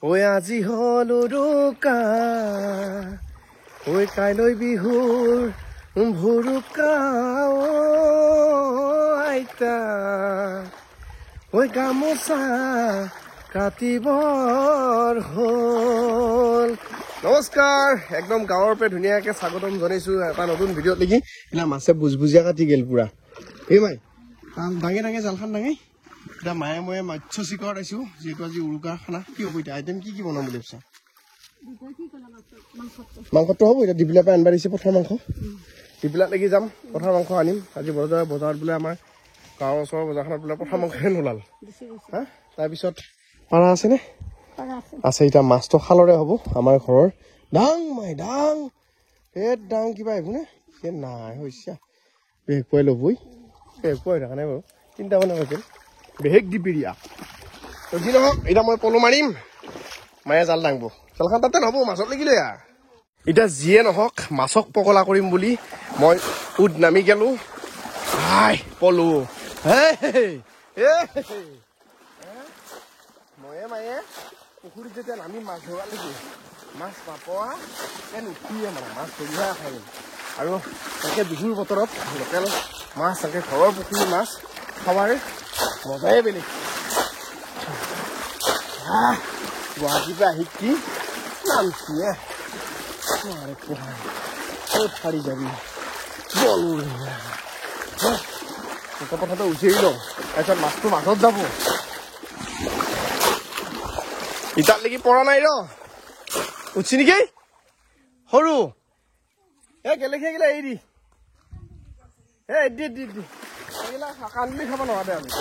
ঐ আজি হল উৰুকা ঐ কাইলৈ বিহুৰ ভুৰুকা আইতা ঐ গামোচা কাটিবৰ হ'ল। নমস্কাৰ, একদম গাঁৱৰ পৰা ধুনীয়াকে স্বাগতম জনাইছো এটা নতুন ভিডিঅ'ত নেকি। এতিয়া মাছে বুজবুজিয়া কাটি গেল পুৰা। এই মাই ডাঙে ডাঙে জালখন ডাঙে। এতিয়া মায়ে মই মৎস্য চিকাৰত আছো, যিহেতু আজি উৰুকা খানা। কি হ'ব এতিয়া আইটেম কি বনাম বুলি ভাবিছা? মাংসটো হ'ব। এতিয়া ডিবিলা পৰা আনিব দিছে পঠাৰ মাংস। ডিবিলাত লাগি যাম, পঠাৰ মাংস আনিম। আজি বজাৰত বোলে আমাৰ গাঁৱৰ ওচৰৰ বজাৰখনত বোলে পঠাৰ মাংসহে নোলাল। হা, তাৰপিছত পাৰা আছেনে? আছে। এতিয়া মাছটো খালৰে হ'ব আমাৰ ঘৰৰ। ডাং মাই ডাং ডাং কিবা এইবোৰ নে নাই হৈছে বেগ পুৱাই ল'বই। বেগ পুৱাই থকা নাই বাৰু, 3টা মানে হৈছিল বেগ দিপিৰিয়া। যি নহওক, এতিয়া মই পলো মাৰিম, মায়ে জাল দাঙব। জালখন তাতে নহ'ব, মাছত লাগিলে। এতিয়া যিয়ে নহওক, মাছক পকলা কৰিম বুলি মই উদ নামি গেলো। হাই পলো ময়ে মায়ে পুখুৰীত যেতিয়া নামি মাছ ধৰা নেকি, মাছ নাপোৱা যেন উঠিয়ে মানে মাছ ধৰিহে খাই দিম। আৰু তাকে বিহুৰ বতৰত লোকেল মাছ, তাকে ঘৰৰ পুখুৰীৰ মাছ খাৱাৰ মজাই বেলেগ। গুৱাহাটীৰ পৰা আহি কি নামচিয়ে ক'ত ফাৰি যাবি বলো কথাটো উঠিয়েই লওঁ, তাৰপিছত মাছটো মাছত যাব। ইটাত লাগি পৰা নাই ৰ উঠছি নেকি সৰু গেলেখি গিলা এৰি দি দি এইগিলা কান্দি খাব নোৱাৰে। আমি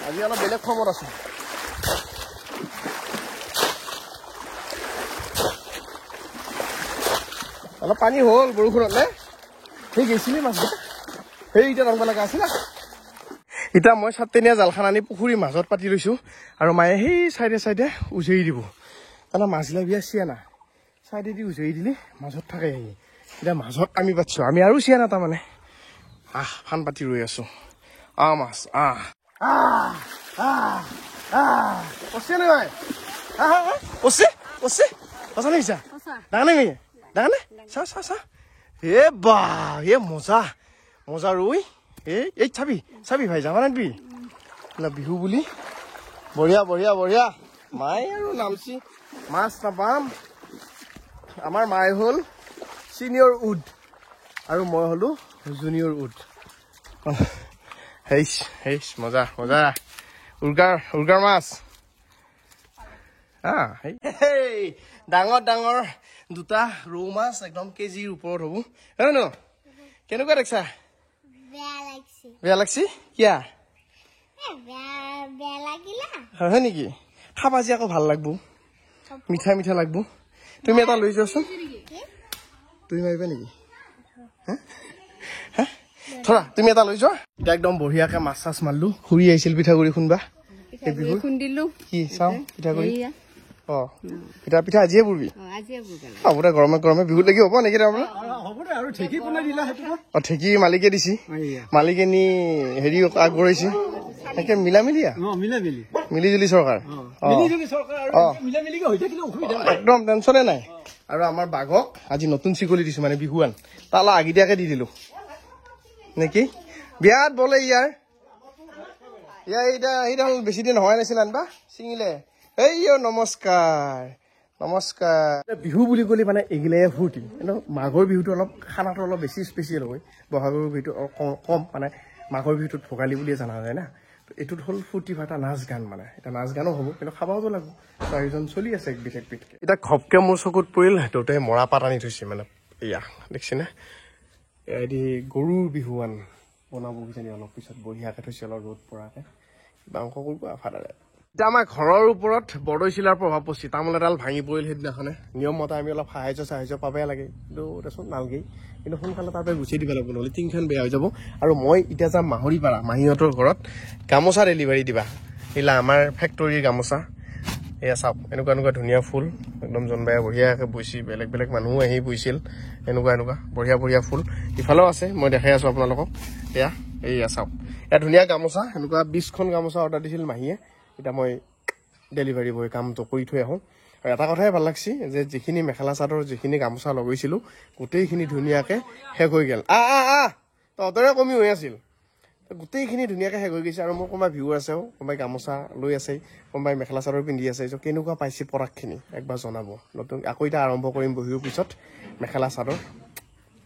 আজি অলপ বেলেগ খবৰত আছো। অলপ পানী হ'ল বৰষুণত নে সেই গৈছিলি মাছকেইটা সেই এতিয়া ৰংব লগা আছিল। এতিয়া মই 7 জালখান আনি পুখুৰীৰ মাজত পাতি লৈছো, আৰু মায়ে সেই চাইডে চাইডে উজৰি দিব। কাৰণ মাছবিলাক বিয়া চিয়া না চাইডেদি উজৰি দিলে মাজত থাকে। আহি এতিয়া মাজত আমি পাতিছো, আমি আৰু চিয়া না তাৰমানে ফান পাতি ৰৈ আছো। মাছ পচে নে ভাই পচে সঁচা নেকিছা ডাঙৰ নে ডাঙৰ নে চা চা চা বা মজা ৰৈ এই চাবি ভাই যাবা নাবি বিহু বুলি। বঢ়িয়া বঢ়িয়া বঢ়িয়া। মায়ে আৰু নামচি মাছ নাপাম। আমাৰ মায়ে হ'ল চিনিয়ৰ উড আৰু মই হলো জুনিয়ৰ উড। মজা মজা উৰ্গাৰ মাছ। ডাঙৰ ডাঙৰ 2টা ৰৌ মাছ, একদম কেজিৰ ওপৰত হ'ব। হয় ন? কেনেকুৱা দেখছা? বেয়া লাগছি কিয়া হয় নেকি? খাবা যে আকৌ ভাল লাগব, মিঠা মিঠা লাগব। তুমি এটা লৈ যোৱাচোন। তুমি মাৰিবা নেকি? ধৰা তুমি এটা লৈ যোৱা। এতিয়া একদম বঢ়িয়াকে মাছ চাছ মাৰলো। খুৰী আহিছিল পিঠাগুৰি খুন্দবা। কি চাওঁ পিঠাগুৰি পিঠা আজিয়ে পুৰবি? হ'ব দে, গৰমে গৰমে বিহুত লাগি হ'ব নেকি? ঢেঁকী মালিকে দিছি, মালিকে নি হেৰি আগবঢ়াইছে। তাকে মিলি জুলি চৰকাৰ একদম টেনচনে নাই। আৰু আমাৰ বাঘক আজি নতুন চিকলি দিছো, মানে বিহুৱান তালা আগতীয়াকে দি দিলো নেকি। বিয়াত বোলে ইয়াৰ বেছি দিন হোৱা নাছিল আনবা ছিঙিলে। নমস্কাৰ নমস্কাৰ। বিহু বুলি ক'লে মানে এইগিলাই ফূৰ্তি। কিন্তু মাঘৰ বিহুটো অলপ খানাটো অলপ বেছি স্পেচিয়েল হয়। বহাগৰ বিহুটো কম, মানে মাঘৰ বিহুটোত ভোগালী বুলিয়ে জনা যায় না। এইটোত হ'ল ফূৰ্তি ফাৰ্তা নাচ গান। মানে এতিয়া নাচ গানো হ'ব, কিন্তু খাবও লাগিব। আয়োজন চলি আছে বিশেষ বিধকে। এতিয়া ঘপকে মোৰ চকুত পৰিল, দেউতাই মৰা পাত আনি থৈছে। মানে এয়া দেখিছেনে, এদি গৰুৰ বিহুৱান বনাব কিজানি অলপ পিছত। বঢ়িয়াকে থৈছে, অলপ ৰ'দ পৰাকে মাংস কৰিব ফাদাৰে। এতিয়া আমাৰ ঘৰৰ ওপৰত বৰদৈচিলাৰ প্ৰভাৱ পৰিছে। তামোল এডাল ভাঙি পৰিল সেইদিনাখনে। নিয়ম মতে আমি অলপ সাহায্য পাবই লাগে, কিন্তু দেচোন নালগেই। কিন্তু সোনকালে তাৰ পৰা গুচি দিব লাগিব, নহ'লে টিংখন বেয়া হৈ যাব। আৰু মই এতিয়া যাম মাহৰিপাৰা, মাহীহঁতৰ ঘৰত গামোচা ডেলিভাৰী দিবা। এইলা আমাৰ ফেক্টৰীৰ গামোচা। এয়া চাওক, এনেকুৱা ধুনীয়া ফুল একদম জনবাই বঢ়িয়াকৈ বৈছি। বেলেগ বেলেগ মানুহো আহি বৈছিল। এনেকুৱা বঢ়িয়া ফুল ইফালেও আছে, মই দেখাই আছো আপোনালোকক। এয়া চাওক, এয়া ধুনীয়া গামোচা। এনেকুৱা 20খন গামোচা অৰ্ডাৰ দিছিল মাহীয়ে। এতিয়া মই ডেলিভাৰী বয় কামটো কৰি থৈ আহোঁ আৰু এটা কথাই ভাল লাগছি যে যিখিনি মেখেলা চাদৰ যিখিনি গামোচা লগাইছিলোঁ গোটেইখিনি ধুনীয়াকৈ শেষ হৈ গ'ল তহঁতৰে কমি হৈ আছিল গোটেইখিনি ধুনীয়াকৈ শেষ হৈ গৈছে আৰু মোৰ কোনোবাই ভিউ আছেও কোনোবাই গামোচা লৈ আছে কোনোবাই মেখেলা চাদৰ পিন্ধি আছে কেনেকুৱা পাইছে প্ৰডাক্টখিনি একবাৰ জনাব নতুন আকৌ এতিয়া আৰম্ভ কৰিম বিহুৰ পিছত মেখেলা চাদৰ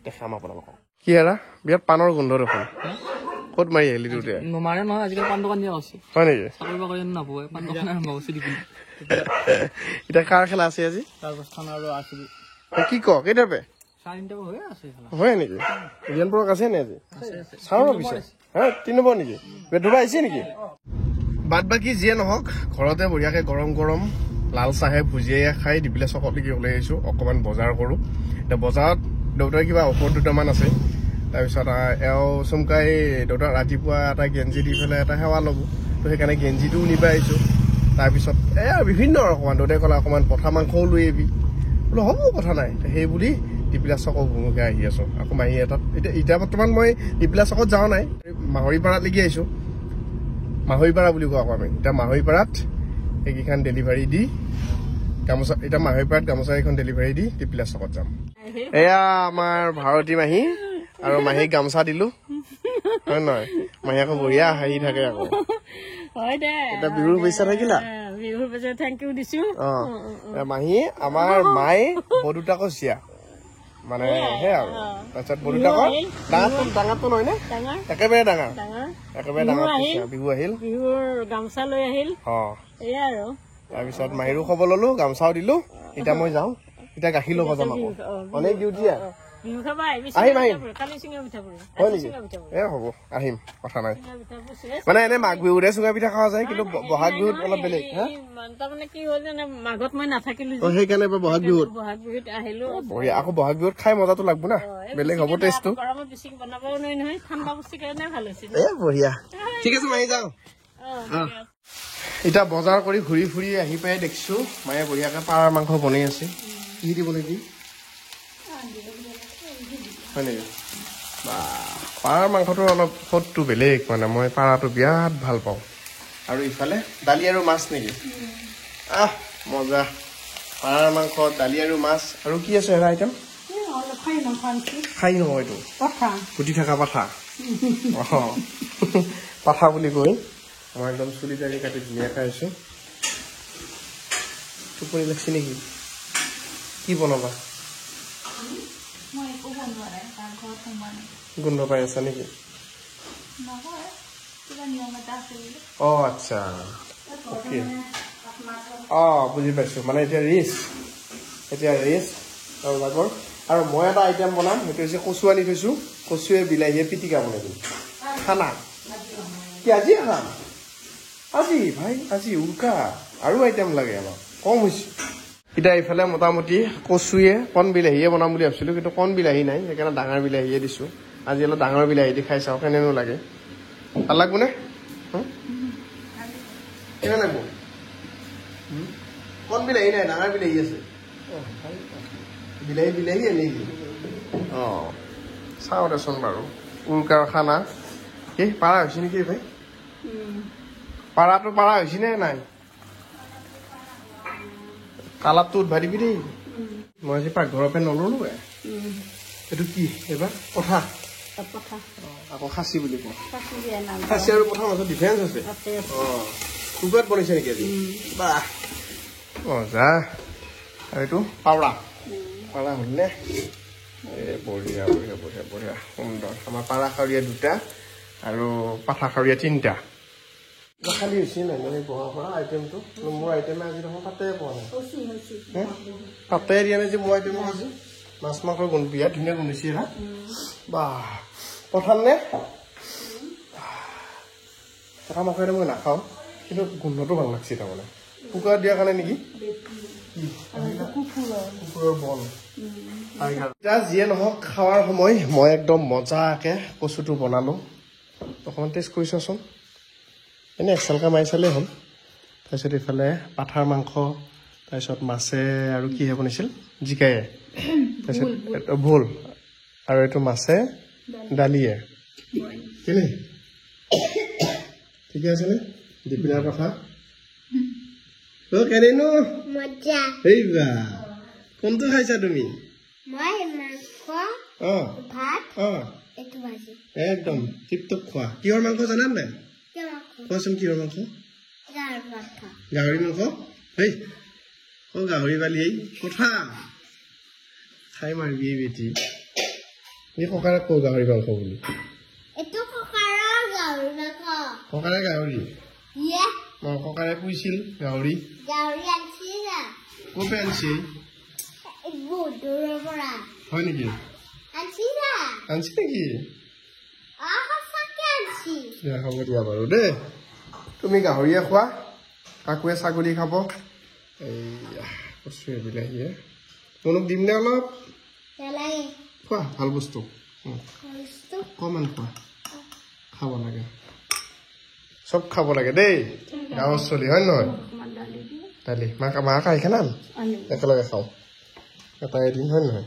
দেখাম আপোনালোকক কি এৰা বিৰাট পাণৰ গোন্ধ দেখোন ক'ত মাৰি আহিলি তোৰ নমাৰে নহয় আজিকালি পাণ দোকান দিয়া হৈছে হয় নেকি চাকৰি বাকৰি নাপায় পাণ দোকান আৰম্ভ হৈছে এতিয়া কাৰ খেলা আছে আজি ৰাজস্থান আৰু আৰচিবি কি ক কেইটাৰ পে 4-3 হৈ আছে হয় নেকি ৰিয়ানপুৰক আছে নে আজি চাওঁ পিছে হা 3 নম্বৰ নেকি বেধুবা আহিছে নেকি বাদ বাকী যিয়ে নহওক ঘৰতে বঢ়িয়াকৈ গৰম গৰম লাল চাহে ভুজিয়াই খাই ডিপ্লে চকলৈকে ওলাই আহিছোঁ অকণমান বজাৰ কৰোঁ এতিয়া বজাৰত দেউতাৰ কিবা ঔষধ দুটামান আছে তাৰপিছত এওঁ চমকাই দেউতাক ৰাতিপুৱা এটা গেঞ্জি দি পেলাই এটা সেৱা ল'ব তো সেইকাৰণে গেঞ্জিটোও নিব আহিছোঁ তাৰপিছত বিভিন্ন অকণমান দেউতাই ক'লে অকণমান পঠা মাংসও লৈ আহিবি বোলো হ'ব কথা নাই সেই বুলি ডিপ্লা চকক ভূমিকা আহি আছোঁ আকৌ মাহী এটাত এতিয়া বৰ্তমান মই ডিপ্লা চকত যাওঁ নাই মাহৰিপাৰাত লাগি আহিছোঁ মাহৰিপাৰা বুলি কওঁ আকৌ আমি এতিয়া মাহৰিপাৰাত এইকেইখন ডেলিভাৰী দি গামোচা এতিয়া মাহৰিপাৰাত গামোচা এইখন ডেলিভাৰী দি ডিপ্লা চকত যাম এয়া আমাৰ ভাৰতী মাহী আৰু মাহীক গামোচা দিলোঁ হয় নহয় মাহী আকৌ বঢ়িয়া হাঁহি থাকে আকৌ এতিয়া বিহুৰ পইচা থাকিলা থেংক ইউ দিছো মাহী আমাৰ মায়ে বৰদুতাকৰ চিয়া মানে সেই আৰু তাৰপিছত বৰদুতাকৰ ডাঙৰটো নহয় নে একেবাৰে ডাঙৰ বিহু আহিল বিহুৰ গামোচা লৈ আহিল আৰু তাৰপিছত মাহীৰো খবৰ ললো গামোচাও দিলো এতিয়া মই যাওঁ এতিয়া গাখীৰ ল'ব যাম আকৌ অনেক ডিউটি আহিম আহিম হয় নেকি হ'ব আহিম কথা নাই মানে এনে মাঘ বিহুতে চুঙা পিঠা খোৱা যায় কিন্তু বহাগ বিহুত অলপ বেলেগ তাৰমানে কি হ'ল জানে মাঘত মই নাথাকিলো সেইকাৰণে বহাগ বিহুত আহিলো বঢ়িয়া আকৌ বহাগ বিহুত খাই মজাটো লাগব না বেলেগ হ'ব টেষ্টটো গৰমত বেছি বনাবও নোৱাৰি নহয় ঠাণ্ডা বস্তু কাৰণে ভাল হৈছে বঢ়িয়া ঠিক আছে মাহী যাওঁ এতিয়া বজাৰ কৰি ঘূৰি ফুৰি আহি পাই দেখিছো মায়ে বঢ়িয়াকে পাৰৰ মাংস বনাই আছে কি দিবলৈ দি হয় নেকি বা পাৰৰ মাংসটো অলপ সোৱাদটো বেলেগ মানে মই পাৰাটো বিৰাট ভাল পাওঁ আৰু ইফালে দালি আৰু মাছ নেকি মজা পাৰৰ মাংস দালি আৰু মাছ আৰু কি আছে এটা আইটেম খাই নহয় এইটো ফুটি থকা পাঠা পাঠা বুলি কৈ মই একদম চুলি দালি কাটি ধুনীয়া খাই আছো টোপনি লাগছে নেকি কি বনাবা গোন্ধ পাই আছা নেকি আচ্ছা অ'কে বুজি পাইছোঁ মানে এতিয়া ৰেষ্ট আৰু লাগৰ আৰু মই এটা আইটেম বনাম সেইটো হৈছে কচু আনি থৈছোঁ কচুৱে বিলাহীয়ে পিটিকা বনাই দিম খানা কি আজি খাম আজি ভাই আজি উৰুকা আৰু আইটেম লাগে আমাক কম হৈছে এতিয়া এইফালে মোটামুটি কচুৱে কণ বিলাহীয়ে বনাম বুলি ভাবিছিলোঁ কিন্তু কণ বিলাহী নাই সেইকাৰণে ডাঙৰ বিলাহীয়ে দিছোঁ আজি অলপ ডাঙৰ বিলাহী দি খাই চাওঁ কেনেনো লাগে ভাল লাগব নে কেনে লাগব কণ বিলাহী নাই ডাঙৰ বিলাহী আছে বিলাহী নেকি চাওঁ দেচোন বাৰু উৰুকাৰ খানা কি পাৰা হৈছে নেকি ভাই পাৰাটো পাৰা হৈছে নে নাই কালাপটো উদ্ভাই দিবি দেই মই আজি পাকঘৰৰ পৰা নললো এইটো কি এইবাৰ পঠা আকৌ খাচী বুলি কওঁ খাচী আৰু পঠাৰ মাজত ডিফাৰেঞ্চ আছে কুকাৰত বনাইছে নেকি আজি বাহ মজা আৰু এইটো পাৱৰা হ'ল নে বঢ়িয়া বঢ়িয়া বঢ়িয়া বঢ়িয়া সুন্দৰ আমাৰ পাৰা খাৱৰীয়া 2টা আৰু পাঠা খাৱৰীয়া 3টা খালি হৈছে নাই মানে বহা পৰা আইটেমটো মোৰ আইটেমে আজি দেখোন তাতে পোৱা নাই তাতে দিয়া নাই যে মোৰ আইটেমো আজি মাছ মাংসৰ গোন্ধ বিৰাট ধুনীয়া গোন্ধিছে হা বাহ পঠাম নে পঠা মাংস মই নাখাওঁ কিন্তু গোন্ধটো ভাল লাগছে তাৰমানে কুকাৰত দিয়াৰ কাৰণে নেকি কুকুৰৰ বল এতিয়া যিয়ে নহওক খাৱাৰ সময় মই একদম মজাকে কচুটো বনালোঁ অকণমান টেষ্ট কৰি চোৱাচোন এনেই একচালকা মাৰি চালেই হ'ল তাৰপিছত এইফালে পাঠাৰ মাংস তাৰপিছত মাছে আৰু কিহে বনাইছিল জিকায়ে তাৰপিছত ভোল আৰু এইটো মাছে দালিয়ে কেনে ঠিকে আছেনে দীপিনাৰ কথা অ কেনেনো মজা এইবা কোনটো খাইছা তুমি মই মাংস অ ভাত অ এইটো ভাজি একদম টিপটপ খোৱা কিহৰ মাংস জানা নাই কেনেকুৱা কোৱাচোন কিহৰ মাংস গাৰ মাংস গাহৰি মাংস হেই অ গাহৰি বালি এই কথা খাই মাৰিবি এই বেটি এই ককাৰে কওঁ গাহৰি মাংস বুলি এইটো ককাৰৰ গাহৰি মাংস ককাৰে গাহৰি ইয়ে ককাৰে পুহিছিল গাহৰি গাহৰি আনছি না ক'পে আনিছে বহুত দূৰৰ পৰা হয় নেকি আনছি না আনিছে নেকি সঁচাকে আনছি হ'ব দিয়া বাৰু দেই তুমি গাহৰিয়ে খোৱা কাকুৱে ছাগলী খাব এইয়া কচুৱে বিলাহীয়ে মনক দিম নে অলপ নালাগে খোৱা ভাল বস্তু বস্তু অকণমান খোৱা খাব লাগে চব খাব লাগে দেই গাঁৱৰ চলি হয় নহয় দালি মা খাই খানাম একেলগে খাওঁ এটা এদিন হয় নহয়